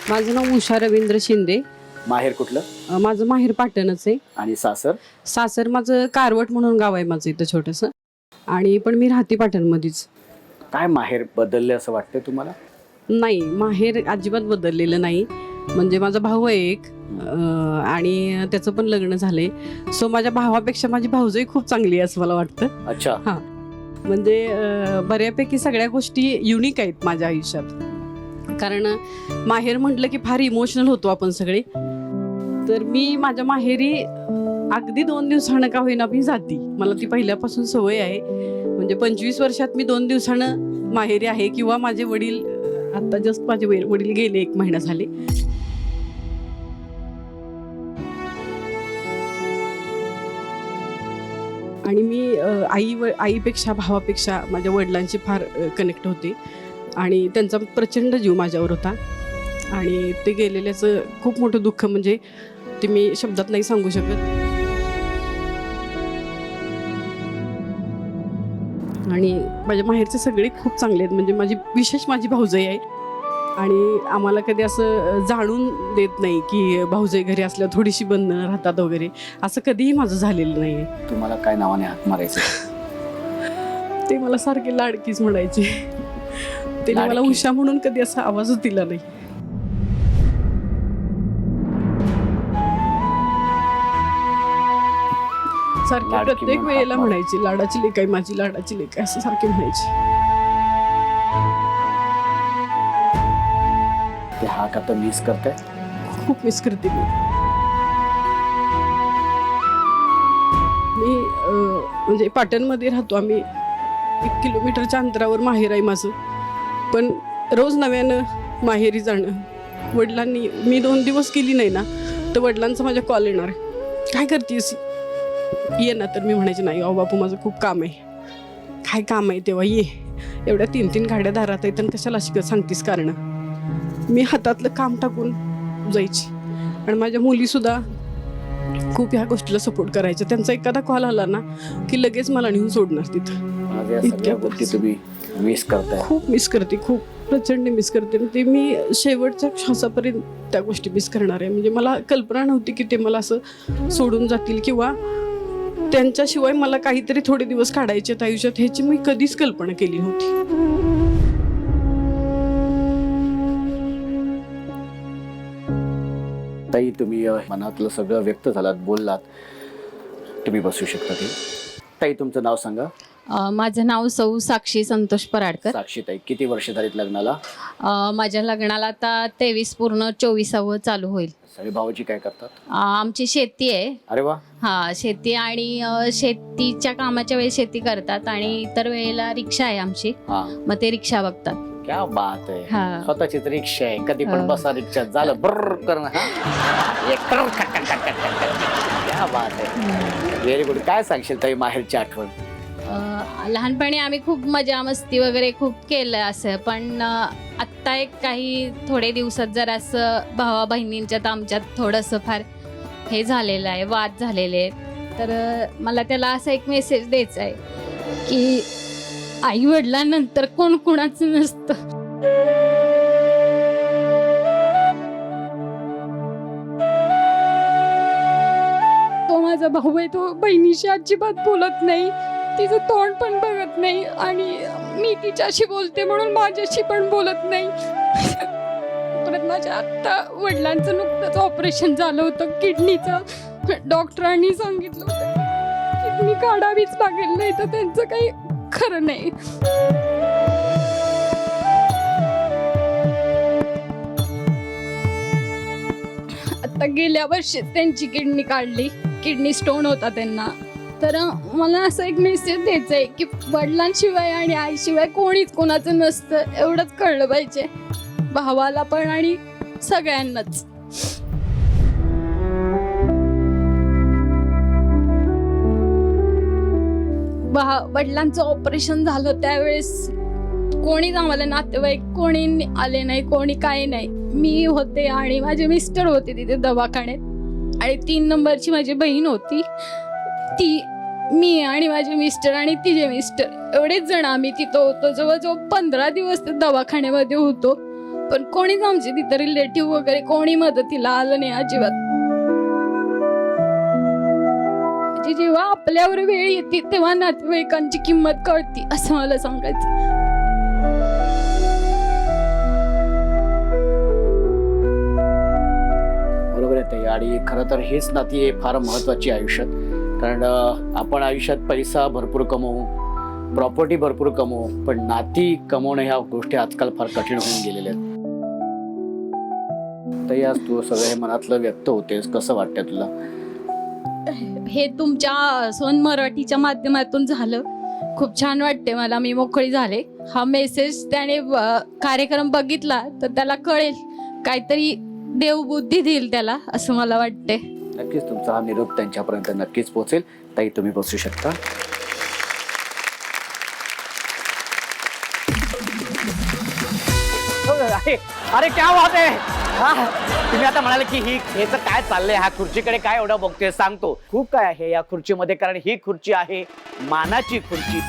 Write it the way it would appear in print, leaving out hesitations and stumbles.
माझं नाव उषा रवींद्र शिंदे. माहेर कुठलं? माझं माहेर पाटणच आहे. आणि सासर? सासर माझं कारवट म्हणून गाव आहे माझं इथं छोटंसं, आणि पण मी राहते पाटणमध्येच. काय माहेर बदलले असं वाटतं तुम्हाला? नाही, माहेर अजिबात बदललेलं नाही. म्हणजे माझा भाऊ आहे एक, आणि त्याचं पण लग्न झालंय. सो माझ्या भावापेक्षा माझी भाऊजही खूप चांगली आहे असं मला वाटतं. अच्छा. हां, म्हणजे बऱ्यापैकी सगळ्या गोष्टी युनिक आहेत माझ्या आयुष्यात. कारण माहेर म्हटलं की फार इमोशनल होतो आपण सगळे. तर मी माझ्या माहेरी अगदी 2 दिवसानं का होईना मी जाती. मला ती पहिल्यापासून सवय आहे. म्हणजे 25 वर्षात मी 2 दिवसानं माहेरी आहे. किंवा माझे वडील, आता जस्ट माझे वडील गेले 1 महिना झाले. आणि मी आईपेक्षा भावापेक्षा माझ्या वडिलांची फार कनेक्ट होते. आणि त्यांचा प्रचंड जीव माझ्यावर होता. आणि ते गेलेल्याचं खूप मोठं दुःख म्हणजे ते मी शब्दात नाही सांगू शकत. आणि माझ्या माहेरचे सगळे खूप चांगले आहेत. म्हणजे विशेष माझी भाऊजाई आहे. आणि आम्हाला कधी असं जाणून देत नाही की भाऊजाई घरी असल्यावर थोडीशी बंधनं राहतात वगैरे, असं कधीही माझं झालेलं नाही आहे. तुम्हाला काय नावाने हाक मारायचं? ते मला सारखे लाडकीच म्हणायचे. ते मला उषा म्हणून कधी असा आवाजच दिला नाही. सारखे प्रत्येक वेळेला म्हणायचे, लाडाची लेक आहे माझी, लाडाची लेक आहे, असं सारखे म्हणायचे. ते हाक आता मिस करताय? खूप मिस करते मी. म्हणजे पाटणमध्ये राहतो आम्ही. 1 किलोमीटरच्या अंतरावर माहेर आहे माझं. पण रोज नव्यानं माहेरी जाणं. वडिलांनी, मी 2 दिवस गेली नाही ना तर वडिलांचा माझ्या कॉल येणार, काय करतेस, ये ना. तर मी म्हणायचे नाही अहो बापू, माझं खूप काम आहे. काय काम आहे तेव्हा, ये. एवढ्या 3-3 गाड्या दारात आहेत आणि कशाला सांगतीस कारण. मी हातातलं काम टाकून जायची. आणि माझ्या मुलीसुद्धा खूप ह्या गोष्टीला सपोर्ट करायच्या. त्यांचा एखादा कॉल आला ना की लगेच मला नेऊन सोडणार तिथं. इतक्या गोष्टी तुम्ही मिस करताय? खूप मिस करते, खूप प्रचंड मिस करते. ते मी शेवटच्या श्वासापर्यंत त्या गोष्टी मिस करणार आहे. म्हणजे मला कल्पना नव्हती की ते मला असं सोडून जातील, किंवा त्यांच्याशिवाय मला काहीतरी थोडे दिवस काढायचे आहेत आयुष्यात, ह्याची मी कधीच कल्पना केली नव्हती. ताई, तुम्ही मनातलं सगळं व्यक्त झालात, बोललात. तुम्ही बसू शकता. ताई, तुमचं नाव सांगा. माझं नाव सौ साक्षी संतोष पराडकर. साक्षी ताई, किती वर्ष झालीत लग्नाला? माझ्या लग्नाला आता 23 पूर्ण 24वा चालू होईल. सगळे भाऊजी काय करतात? आमची शेती आहे. अरे वा. हा, शेती. आणि शेतीच्या कामाच्या वेळी शेती करतात आणि इतर वेळेला रिक्षा आहे आमची. मग ते रिक्षा बघतात. क्या बात आहे. स्वतःचीच रिक्षा आहे, कधी पण बसा रिक्षात, झालं बर्र करणं. क्या बात आहे. Very good. काय सांगशील ताई माहेरची आठवण? लहानपणी आम्ही खूप मजा मस्ती वगैरे खूप केलं असं. पण आत्ता एक काही थोडे दिवसात जरा असं भावा बहिणींच्यात आमच्यात थोडंसं फार हे झालेलं आहे, वाद झालेले आहेत. तर मला त्याला असा एक मेसेज द्यायचा आहे की आई वडिलांनंतर कोण कुणाचं नसतं. तो माझा भाऊ आहे, तो बहिणीशी अजिबात बोलत नाही, तिचं तोंड पण बघत नाही. आणि मी तिच्याशी बोलते म्हणून माझ्याशी पण बोलत नाही. परत माझ्या आत्ता वडिलांचं नुकतंच ऑपरेशन झालं होतं किडनीचं. डॉक्टरांनी सांगितलं होतं किडनी काढावीच लागेल, नाही तर त्यांचं काही खरं नाही. आता गेल्या वर्षी त्यांची किडनी काढली. किडनी स्टोन होता त्यांना. तर मला असं एक मेसेज द्यायचा आहे की वडिलांशिवाय आणि आईशिवाय कोणीच कोणाचं नसतं, एवढंच कळलं पाहिजे भावाला पण आणि सगळ्यांनाच. वडिलांचं ऑपरेशन झालं त्यावेळेस कोणीच आम्हाला नातेवाईक कोणी आले नाही, कोणी काय नाही. मी होते आणि माझे मिस्टर होते तिथे दवाखान्यात. आणि 3 नंबरची माझी बहीण होती. ती, मी आणि माझे मिस्टर आणि तिचे मिस्टर एवढेच जण आम्ही तिथं होतो. जवळजवळ 15 दिवस दवाखान्यामध्ये होतो. पण कोणीच आमचे तिथं रिलेटिव्ह वगैरे कोणी मदतीला आलं नाही अजिबात. म्हणजे जेव्हा आपल्यावर वेळ येते तेव्हा नातेवाईकांची किंमत कळती असं मला सांगायचं. बरोबर आहे ताई. आणि खरं तर हेच नाती आहे फार महत्वाची आयुष्यात. कारण आपण आयुष्यात पैसा भरपूर कमवू, प्रॉपर्टी भरपूर कमवू, पण नाती कमवणं ह्या गोष्टी आजकाल फार कठीण होऊन गेलेल्या आहेत. ताई, आज तू सगळं हे मनातलं व्यक्त होतेस, कसं वाटतंय तुला? हे तुमच्या सोन मराठीच्या माध्यमातून झालं, खूप छान वाटते मला. मी मोकळी झाले. हा मेसेज त्याने कार्यक्रम बघितला तर त्याला कळेल, काहीतरी देवबुद्धी देईल त्याला असं मला वाटते. नक्कीच तुमचा हा निरोप त्यांच्यापर्यंत नक्कीच पोहोचेल. ताई, तुम्ही बसू शकता. अरे क्या बात आहे. तुम्ही आता म्हणाले की ही हेचं काय चाललंय, ह्या खुर्चीकडे काय एवढं बघतोय. सांगतो खूप काय आहे या खुर्चीमध्ये, कारण ही खुर्ची आहे मानाची खुर्ची.